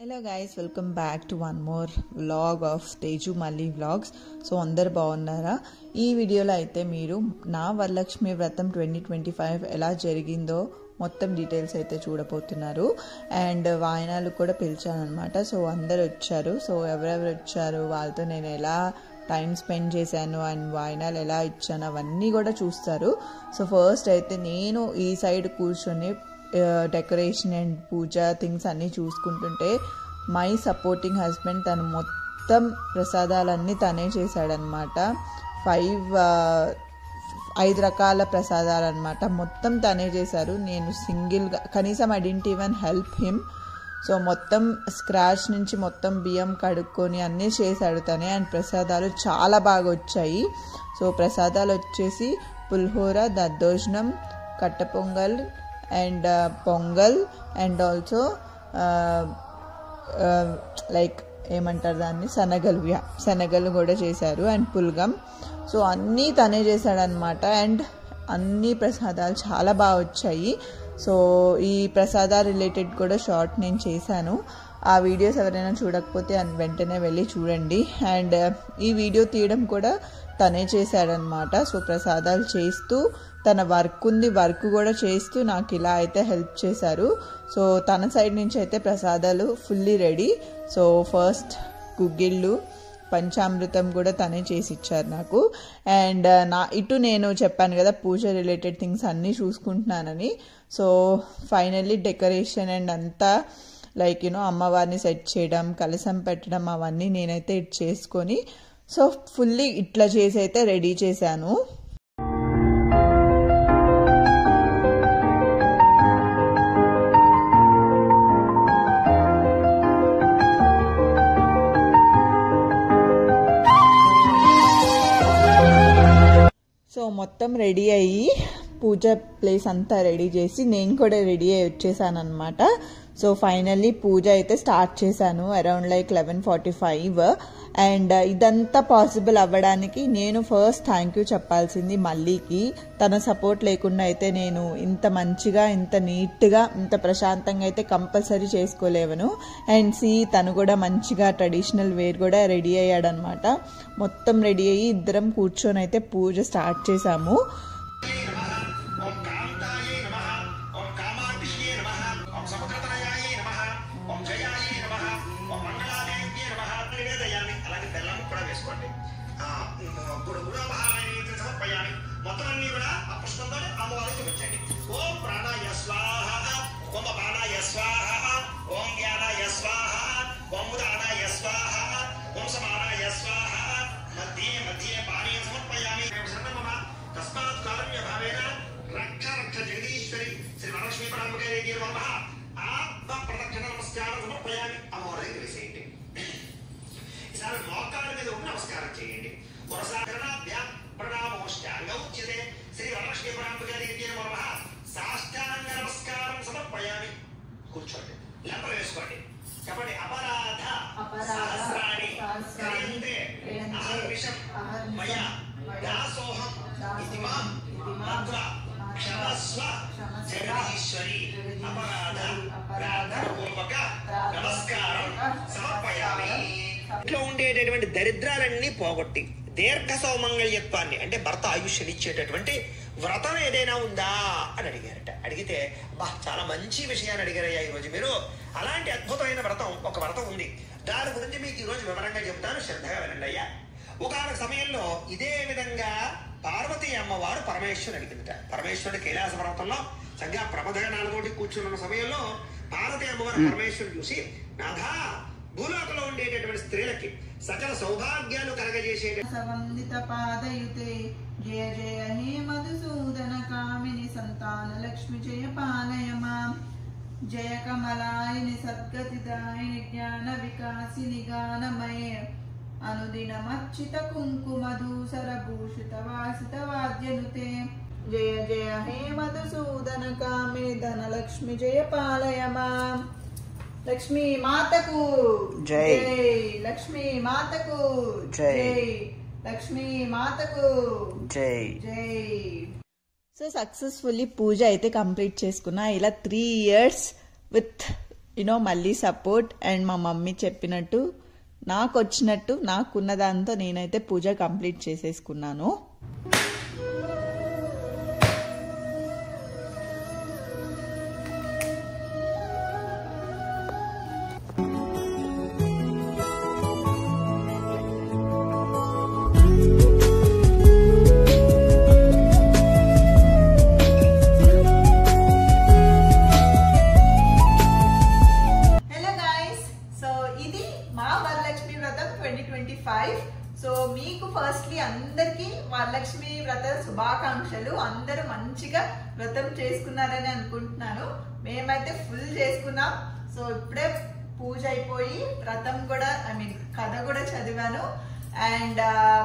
Hello guys, welcome back to one more vlog of Teju Malli vlogs. So andaru baagunnara ee video lo aithe meeru na Varalakshmi Vratam 2025 ela jarigindo మొత్తం details అయితే చూడబోతున్నారు and వాయనాలు కూడా పిలిచాను అన్నమాట. So అందరూ వచ్చారు. So ఎవరెవరు వచ్చారు, వాళ్ళతో నేను ఎలా టైం స్పెండ్ చేశాను అండ్ వాయనాలు ఎలా ఇచ్చాను అవన్నీ కూడా చూస్తారు. సో ఫస్ట్ అయితే నేను ఈ సైడ్ కూర్చొని డెకరేషన్ అండ్ పూజ థింగ్స్ అన్నీ చూసుకుంటుంటే మై సపోర్టింగ్ హస్బెండ్ తను మొత్తం ప్రసాదాలన్నీ తనే చేశాడనమాట. 5 రకాల ప్రసాదాలు అనమాట, మొత్తం తనే చేశారు. నేను సింగిల్గా కనీసం I didn't even help him. So మొత్తం స్క్రాచ్ నుంచి మొత్తం బియ్యం కడుక్కొని అన్నీ చేశాడు తనే. అండ్ ప్రసాదాలు చాలా బాగా వచ్చాయి. సో ప్రసాదాలు వచ్చేసి పులిహోర, దద్దోజనం, కట్ట pongal and pongal and also like ఏమంటారు దాన్ని, శనగలు కూడా చేశారు అండ్ పుల్గం. సో అన్నీ తనే చేశాడనమాట. అండ్ అన్ని ప్రసాదాలు చాలా బాగా వచ్చాయి. సో ఈ ప్రసాదాలు రిలేటెడ్ కూడా షార్ట్ నేను చేశాను. ఆ వీడియోస్ ఎవరైనా చూడకపోతే వెంటనే వెళ్ళి చూడండి. అండ్ ఈ వీడియో తీయడం కూడా తనే చేశాడనమాట. సో ప్రసాదాలు చేస్తూ తన వర్క్ కూడా చేస్తూ నాకు ఇలా అయితే హెల్ప్ చేశారు. సో తన సైడ్ నుంచి అయితే ప్రసాదాలు ఫుల్లీ రెడీ. సో ఫస్ట్ గుగ్గిళ్ళు, పంచామృతం కూడా తనే చేసి ఇచ్చారు నాకు. అండ్ ఇటు నేను చెప్పాను కదా పూజ రిలేటెడ్ థింగ్స్ అన్నీ చూసుకుంటున్నానని. సో ఫైనల్లీ డెకరేషన్ అండ్ అంతా లైక్ అమ్మవారిని సెట్ చేయడం, కలశం పెట్టడం అవన్నీ నేనైతే ఇటు చేసుకొని సో ఫుల్లీ ఇట్లా చేసి అయితే రెడీ చేశాను. సో మొత్తం రెడీ అయ్యి పూజ ప్లేస్ అంతా రెడీ చేసి నేను కూడా రెడీ అయ్యి వచ్చేసాను అనమాట. సో ఫైనల్లీ పూజ అయితే స్టార్ట్ చేశాను అరౌండ్ లైక్ 11:45. అండ్ ఇదంతా పాసిబుల్ అవ్వడానికి నేను ఫస్ట్ థ్యాంక్ యూ చెప్పాల్సింది మల్లీకి. తన సపోర్ట్ లేకుండా అయితే నేను ఇంత మంచిగా, ఇంత నీట్గా, ఇంత ప్రశాంతంగా అయితే కంపల్సరీ చేసుకోలేవను. అండ్ తను కూడా మంచిగా ట్రెడిషనల్ వేర్ కూడా రెడీ అయ్యాడనమాట. మొత్తం రెడీ అయ్యి ఇద్దరం కూర్చొని అయితే పూజ స్టార్ట్ చేశాము. కూర్చోండి, లెంపలు వేసుకోండి, చెప్పండి. అపరాధ సహస్రాణి క్రియంతే అహర్నిశం మయా దాసోహం ఇతిమాం మత్ర క్షమస్వ జగదీశ్వరి. అపరాధ ప్రార్థనపూర్వక నమస్కారం సమర్పయామి. ఇంట్లో ఉండేటటువంటి దరిద్రాలన్నీ పోగొట్టి దీర్ఘ సౌమంగళ్యత్వాన్ని అంటే భర్త ఆయుష్ని ఇచ్చేటటువంటి వ్రతం ఏదైనా ఉందా అని అడిగారట. అడిగితే చాలా మంచి విషయాన్ని అడిగారయ్యా ఈరోజు మీరు. అలాంటి అద్భుతమైన ఒక వ్రతం ఉంది. దాని గురించి మీకు ఈరోజు వివరంగా చెప్తాను, శ్రద్ధగా వినండి అయ్యా. ఒకనొక సమయంలో ఇదే విధంగా పార్వతీ అమ్మవారు పరమేశ్వరుని అడిగిందట. పరమేశ్వరుడి కైలాస పర్వతంలో చక్కగా ప్రమదగణాలతోటి కూర్చున్న సమయంలో పార్వతీ అమ్మవారు పరమేశ్వరుని చూసి, నాథా, భూలోకంలో ఉండేటటువంటి స్త్రీలకి సకల సౌభాగ్యాలు కలగజేసేటటువంటి జయ జయ హే మధుసూదన కామిని సంతాన లక్ష్మి జయ పాలయ మాం. జయ కమలాయిని సద్గతిదాయిని జ్ఞాన వికాసిని గానమయ అనుదినమర్చిత కుంకుమ దూసర భూషిత వాసిత వాద్యనుతే. జయ జయ హే మధుసూదన కామిని ధనలక్ష్మి జయ పాలయ మాం. లక్ష్మీ మాతకు జై, లక్ష్మీ మాతకు జై, లక్ష్మీ మాతకు జై జై. సో సక్సెస్ఫుల్లీ పూజ అయితే కంప్లీట్ చేసుకున్నా. ఇలా 3 years విత్ మళ్ళీ సపోర్ట్ అండ్ మా మమ్మీ చెప్పినట్టు నాకు వచ్చినట్టు నాకున్న దాంతో నేనైతే పూజ కంప్లీట్ చేసేసుకున్నాను. సో మీకు ఫస్ట్లీ అందరికీ వరలక్ష్మి వ్రత శుభాకాంక్షలు. అందరూ మంచిగా వ్రతం చేసుకున్నారని అనుకుంటున్నాను. మేమైతే ఫుల్ చేసుకున్నాం. సో ఇప్పుడే పూజ అయిపోయి వ్రతం కూడా కథ కూడా చదివాను అండ్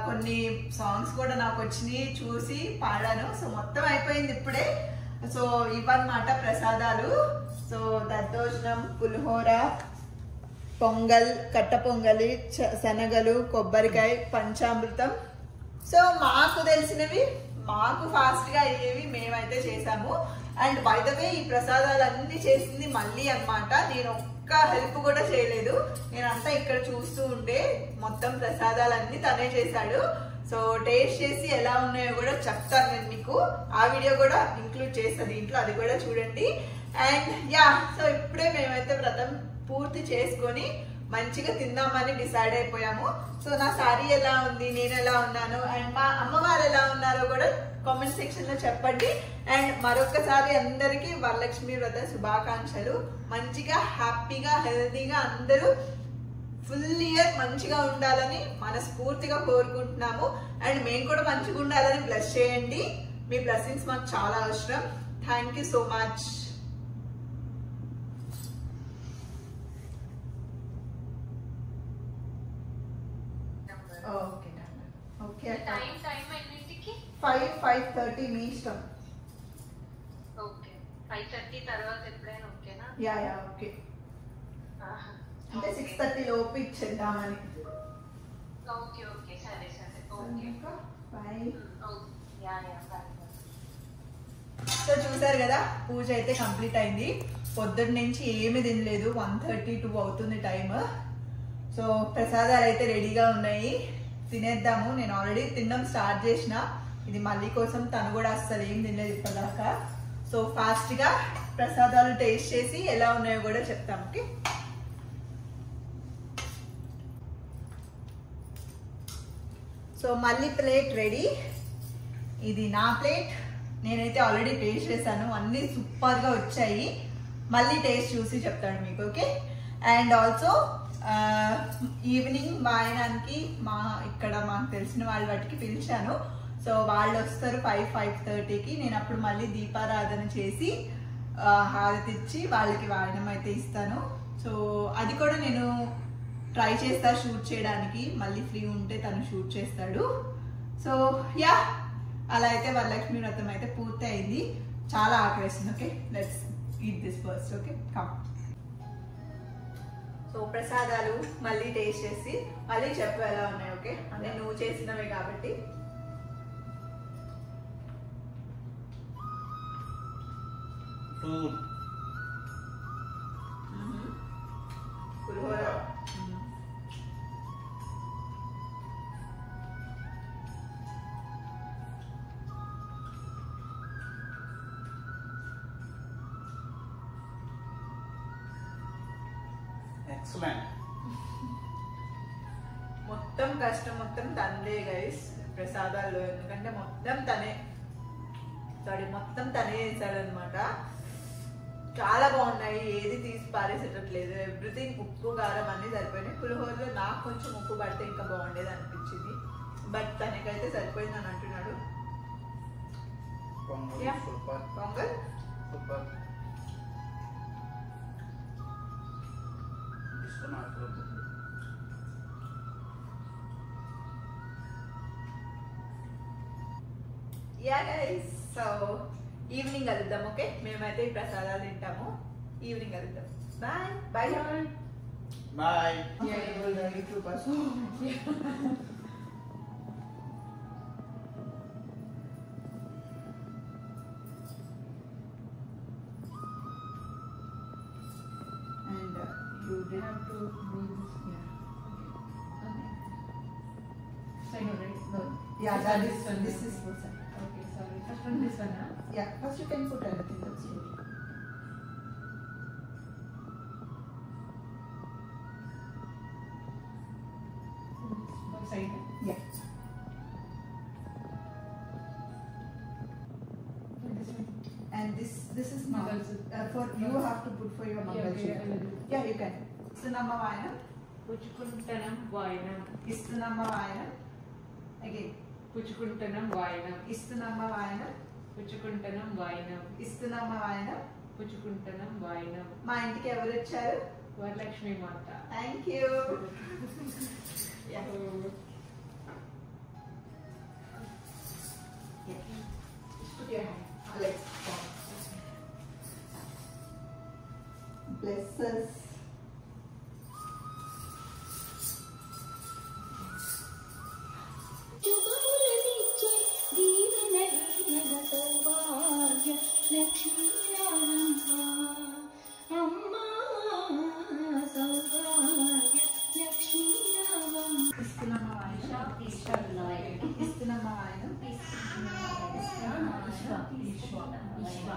కొన్ని సాంగ్స్ కూడా నాకు వచ్చినాయి, చూసి పాడాను. సో మొత్తం అయిపోయింది ఇప్పుడే. సో ఇవన్నమాట ప్రసాదాలు. సో దద్దోజనం, పులిహోర, పొంగల్, కట్ట పొంగలి, శనగలు, కొబ్బరికాయ, పంచామృతం. సో మాకు తెలిసినవి మాకు ఫాస్ట్ గా అయ్యేవి మేమైతే చేసాము. అండ్ బై ద వే ఈ ప్రసాదాలు అన్ని చేసింది మళ్ళీ అన్నమాట. నేను ఒక్క హెల్ప్ కూడా చేయలేదు. నేనంతా ఇక్కడ చూస్తూ ఉండే మొత్తం ప్రసాదాలన్నీ తనే చేశాడు. సో టేస్ట్ చేసి ఎలా ఉన్నాయో కూడా చెప్తాను నేను మీకు. ఆ వీడియో కూడా ఇంక్లూడ్ చేస్తాను దీంట్లో, అది కూడా చూడండి. అండ్ యా, సో ఇప్పుడే మేమైతే వ్రతం పూర్తి చేసుకొని మంచిగా తిందామని డిసైడ్ అయిపోయాము. సో నా సారీ ఎలా ఉంది, నేను ఎలా ఉన్నాను అండ్ మా అమ్మవారు ఎలా ఉన్నారో కూడా కామెంట్ సెక్షన్ లో చెప్పండి. అండ్ మరొకసారి అందరికీ వరలక్ష్మి వ్రత శుభాకాంక్షలు. మంచిగా హ్యాపీగా హెల్తీగా అందరూ ఫుల్ ఇయర్ మంచిగా ఉండాలని మనస్ఫూర్తిగా కోరుకుంటున్నాము. అండ్ మేము కూడా మంచిగా ఉండాలని బ్లెస్ చేయండి. మీ బ్లెస్సింగ్స్ మాకు చాలా అవసరం. Thank you so much. Okay, 5:30 మీ ఇష్టం. ఓకే, 5:30 తర్వాత ఎప్పుడైనా ఓకేనా? Yeah okay. అంటే 6:30 లోపు ఇచ్చేద్దామని. ఓకే ఓకే, సరే సరే, ఓకే బై. యా బాయ్. సో చూసారు కదా, పూజ అయితే కంప్లీట్ అయింది. పొద్దున్న నుంచి ఏమి తినలేదు. 1:32 అవుతుంది టైం. సో ప్రసాదాలు అయితే రెడీగా ఉన్నాయి, తినేద్దాము. నేను ఆల్రెడీ తినడం స్టార్ట్ చేసిన. ఇది మళ్ళీ కోసం తను కూడా అస్సలు ఏం తినలేదు ఇప్పటిదాకా. సో ఫాస్ట్ గా ప్రసాదాలు టేస్ట్ చేసి ఎలా ఉన్నాయో కూడా చెప్తాము. ఓకే, సో మళ్ళీ ప్లేట్ రెడీ. ఇది నా ప్లేట్. నేనైతే ఆల్రెడీ టేస్ట్ చేశాను, అన్నీ సూపర్గా వచ్చాయి. మళ్ళీ టేస్ట్ చూసి చెప్తాను మీకు. ఓకే, అండ్ ఆల్సో ఈవినింగ్ వాయనానికి ఇక్కడ మాకు తెలిసిన వాళ్ళ వాటికి పిలిచాను. సో వాళ్ళు వస్తారు 5:30కి. నేను అప్పుడు మళ్ళీ దీపారాధన చేసి హారతి ఇచ్చి వాళ్ళకి వాయనం అయితే ఇస్తాను. సో అది కూడా నేను ట్రై చేస్తా షూట్ చేయడానికి. మళ్ళీ ఫ్రీ ఉంటే తను షూట్ చేస్తాడు. సో యా, అలా అయితే వరలక్ష్మి వ్రతం అయితే పూర్తి అయింది. చాలా ఆకలిస్తుంది. Okay, let's eat this first. Okay, come. So ప్రసాదాలు మళ్ళీ టేస్ట్ చేసి మళ్ళీ చెప్పు ఎలా ఉన్నాయి. ఓకే, అంటే నువ్వు చేసినవే కాబట్టి. పులిహోర ఎక్సలెంట్. మొత్తం కష్టం మొత్తం తందే గైస్ ప్రసాదాల్లో. ఎందుకంటే మొత్తం తనే చేశాడనమాట. చాలా బాగున్నాయి, ఏది తీసి పారేసేటట్లేదు. ఎవ్రీథింగ్ ఉప్పు కారం అన్ని సరిపోయినాయి. పులిహోరలో నాకు కొంచెం ఉప్పు పడితే ఇంకా బాగుండేది అనిపించింది, బట్ తనకైతే సరిపోయింది అని అంటున్నాడు. Pongal super. Yeah guys, so evening కలుద్దాం. ఓకే, మేమైతే ఈ ప్రసాదాలు తింటాము. ఈవినింగ్ కలుద్దాం. Bye bye bye. have to do this here. Okay. Side, right? No. Yeah, This that one, is this one. this is both side. Okay, sorry. First one, this one, huh? Yeah, first you can put everything that's good. Both side. Yeah. This one. And this is not for you have to put for your Yeah, Mangal okay, I will do. Yeah, you can. Istunamma vayanam. పుచ్చుకుంటనం వాయనం Istunamma vayanam. Again. పుచ్చుకుంటనం వాయనం Istunamma vayanam. పుచ్చుకుంటనం వాయనం Istunamma vayanam. పుచ్చుకుంటనం వాయనం మా ఇంటికి ఎవరు వచ్చారు? వరలక్ష్మి మాత. Thank you. Yeah. Yeah. Just put your hand. Let's go. Bless us.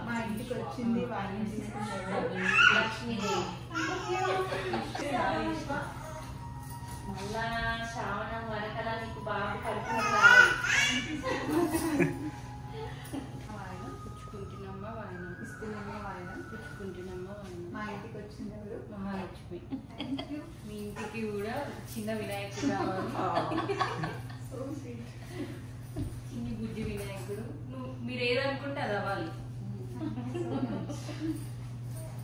మా ఇంటికి వచ్చింది వాయినం తీసుకున్నారు మళ్ళా శ్రావణం వరకలా నీకు బాగా కడుపుకుంటున్నాం పుచ్చుకుంటున్నామ్మా వాయనం ఇస్తున్నామా వాయినం పుచ్చుకుంటున్నామ్మా వాయనం మా ఇంటికి వచ్చింది ఎవరు? మహాలక్ష్మి. మీ ఇంటికి కూడా చిన్న వినాయకుడు రావాలి. So sweet. చిన్ని బుజ్జి వినాయకుడు. మీరు ఏదనుకుంటే అది అవ్వాలి.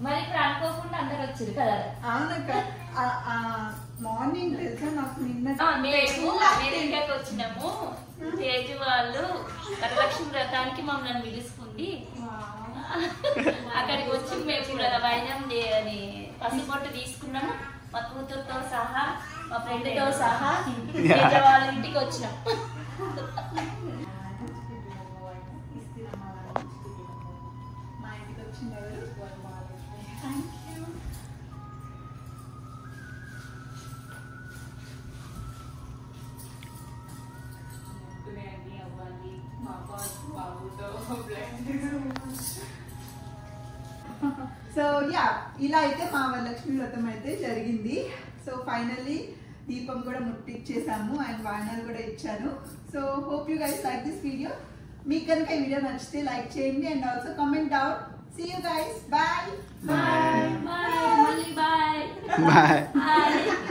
మరి ఇప్పుడు అనుకోకుండా అందరు వచ్చారు కదా. అవునక్క మార్నింగ్ తెలుసా నాకు నిన్న మేము అమెరికాకి వచ్చినాము. తేజు వాళ్ళు వరలక్ష్మి వ్రతానికి మమ్మల్ని పిలుచుకుంది. అక్కడికి వచ్చి మేము కూడా వైనం అని పసుపొట్టు తీసుకున్నాము. మా కూతురుతో సహా మా ఫ్రెండ్తో సహా తేజ వాళ్ళ ఇంటికి వచ్చినాం. మా ఇంటికి వచ్చింది ఎవరు? Thank you. అన్ని అవ్వాలి. పాప బాబుతో సో యా ఇలా అయితే మా వరలక్ష్మి వ్రతం అయితే జరిగింది. సో ఫైనల్లీ దీపం కూడా ముట్టిచ్చేసాము అండ్ వాయినాలు కూడా ఇచ్చాను. So hope you guys like this video. మీకు కనుక ఈ వీడియో నచ్చితే లైక్ చేయండి and also comment down. See you guys. Bye. Bye. మళ్ళీ బాయ్. Bye. బాయ్.